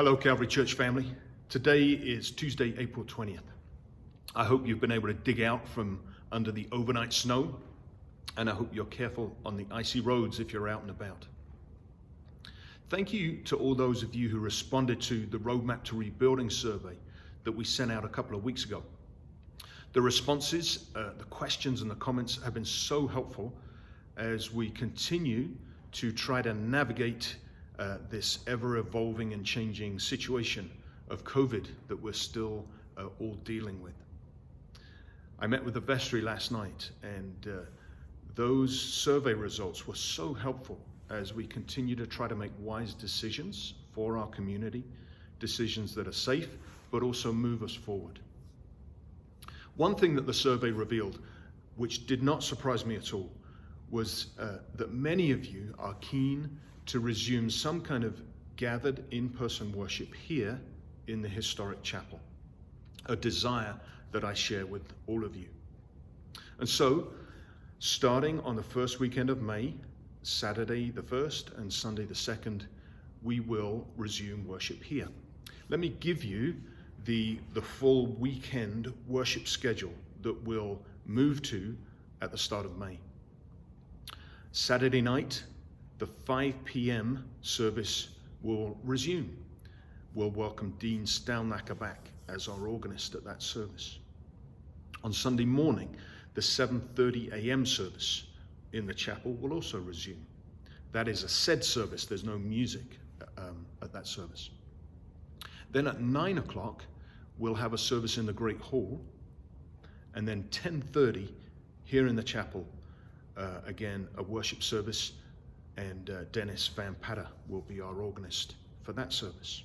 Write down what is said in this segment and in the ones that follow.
Hello, Calvary Church family. Today is Tuesday, April 20th. I hope you've been able to dig out from under the overnight snow, and I hope you're careful on the icy roads if you're out and about. Thank you to all those of you who responded to the Roadmap to Rebuilding survey that we sent out a couple of weeks ago. The responses, the questions and the comments have been so helpful as we continue to try to navigate this ever-evolving and changing situation of COVID that we're still all dealing with. I met with the vestry last night, and those survey results were so helpful as we continue to try to make wise decisions for our community, decisions that are safe, but also move us forward. One thing that the survey revealed, which did not surprise me at all, was that many of you are keen to resume some kind of gathered in-person worship here in the historic chapel, a desire that I share with all of you. And so, starting on the first weekend of May, Saturday the 1st and Sunday the 2nd, we will resume worship here. Let me give you the full weekend worship schedule that we'll move to at the start of May. Saturday night, the 5 p.m. service will resume. We'll welcome Dean Stalnaker back as our organist at that service. On Sunday morning, the 7:30 a.m. service in the chapel will also resume. That is a said service. There's no music at that service. Then at 9 o'clock, we'll have a service in the Great Hall. And then 10:30 here in the chapel, again, a worship service, and Dennis Van Patter will be our organist for that service.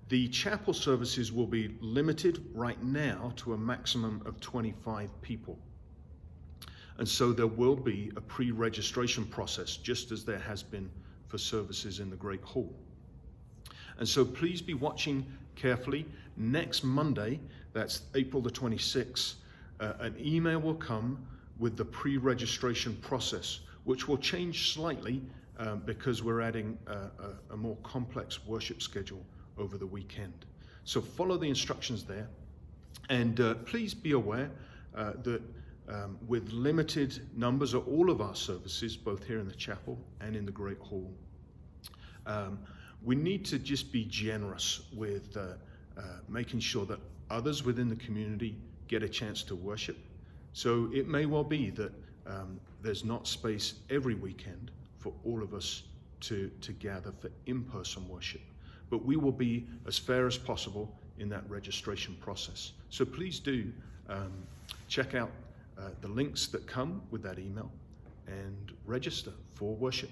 The chapel services will be limited right now to a maximum of 25 people. And so there will be a pre-registration process, just as there has been for services in the Great Hall. And so please be watching carefully. Next Monday, that's April the 26th, an email will come with the pre-registration process, which will change slightly because we're adding a more complex worship schedule over the weekend. So follow the instructions there, and please be aware that with limited numbers of all of our services, both here in the chapel and in the Great Hall, we need to just be generous with making sure that others within the community get a chance to worship. So it may well be that there's not space every weekend for all of us to gather for in-person worship, but we will be as fair as possible in that registration process. So please do check out the links that come with that email and register for worship.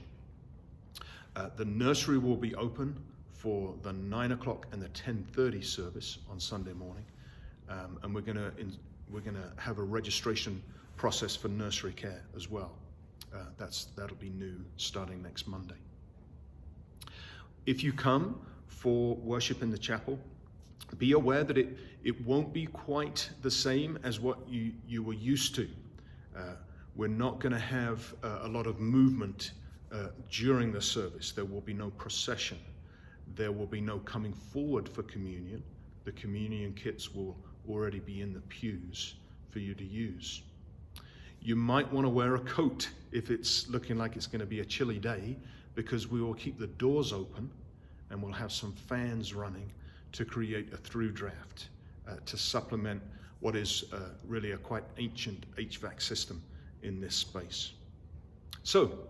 The nursery will be open for the 9 o'clock and the 10:30 service on Sunday morning, and we're going to have a registration process for nursery care as well. That'll be new starting next Monday. If you come for worship in the chapel, be aware that it won't be quite the same as what you were used to. We're not going to have a lot of movement during the service. There will be no procession. There will be no coming forward for communion. The communion kits will already be in the pews for you to use. You might want to wear a coat if it's looking like it's going to be a chilly day, because we will keep the doors open and we'll have some fans running to create a through draft to supplement what is really a quite ancient HVAC system in this space. So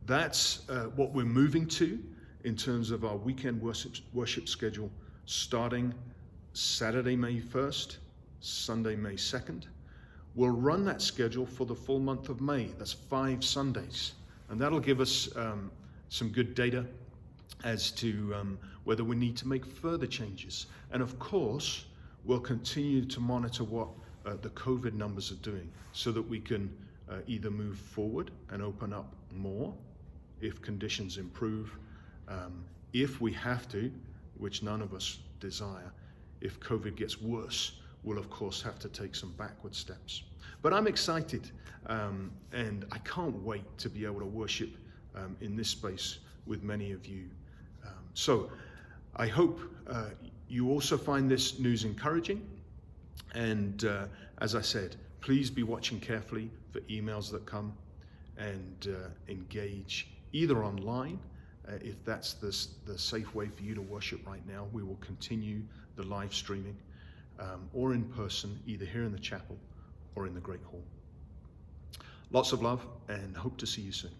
that's what we're moving to in terms of our weekend worship schedule, starting Saturday, May 1st, Sunday, May 2nd. We'll run that schedule for the full month of May. That's 5 Sundays. And that'll give us some good data as to whether we need to make further changes. And of course, we'll continue to monitor what the COVID numbers are doing so that we can either move forward and open up more if conditions improve. If we have to, which none of us desire, if COVID gets worse, we'll of course have to take some backward steps. But I'm excited, and I can't wait to be able to worship in this space with many of you. So I hope you also find this news encouraging. And as I said, please be watching carefully for emails that come, and engage either online, if that's the safe way for you to worship right now. We will continue the live streaming, or in person, either here in the chapel or in the Great Hall. Lots of love, and hope to see you soon.